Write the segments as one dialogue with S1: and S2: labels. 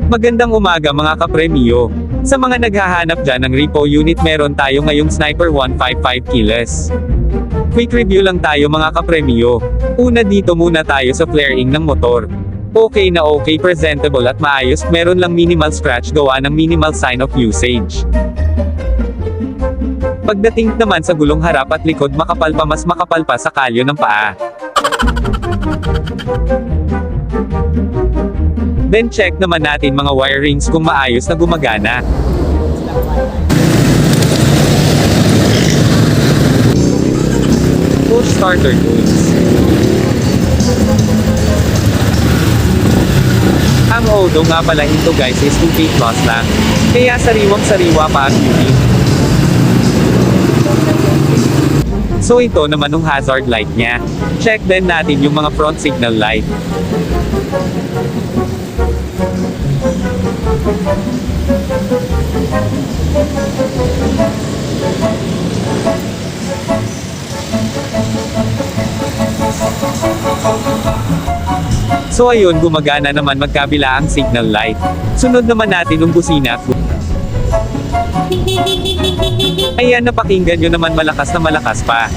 S1: Magandang umaga mga kapremyo. Sa mga naghahanap dyan ng repo unit, meron tayo ngayong Sniper 155 keyless. Quick review lang tayo mga kapremyo. Una, dito muna tayo sa flaring ng motor. Okay na okay, presentable at maayos, meron lang minimal scratch gawa ng minimal sign of usage. Pagdating naman sa gulong harap at likod, mas makapal pa sa kalyo ng paa. Then check naman natin mga wirings kung maayos na gumagana. Push starter tools. Ang odo nga pala ito guys is 2K plus lang. Kaya sariwang-sariwa pa ang unit. So ito naman yung hazard light niya. Check din natin yung mga front signal light. So ayun, gumagana naman magkabila ang signal light. Sunod naman natin yung busina. Ayan, napakinggan nyo naman, malakas na malakas pa.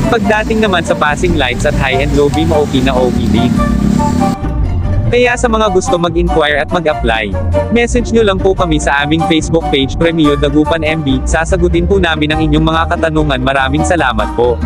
S1: Pagdating naman sa passing lights at high and low beam, okay na okay din. Kaya sa mga gusto mag-inquire at mag-apply, message nyo lang po kami sa aming Facebook page Premyo Dagupan MB, sasagutin po namin ang inyong mga katanungan. Maraming salamat po.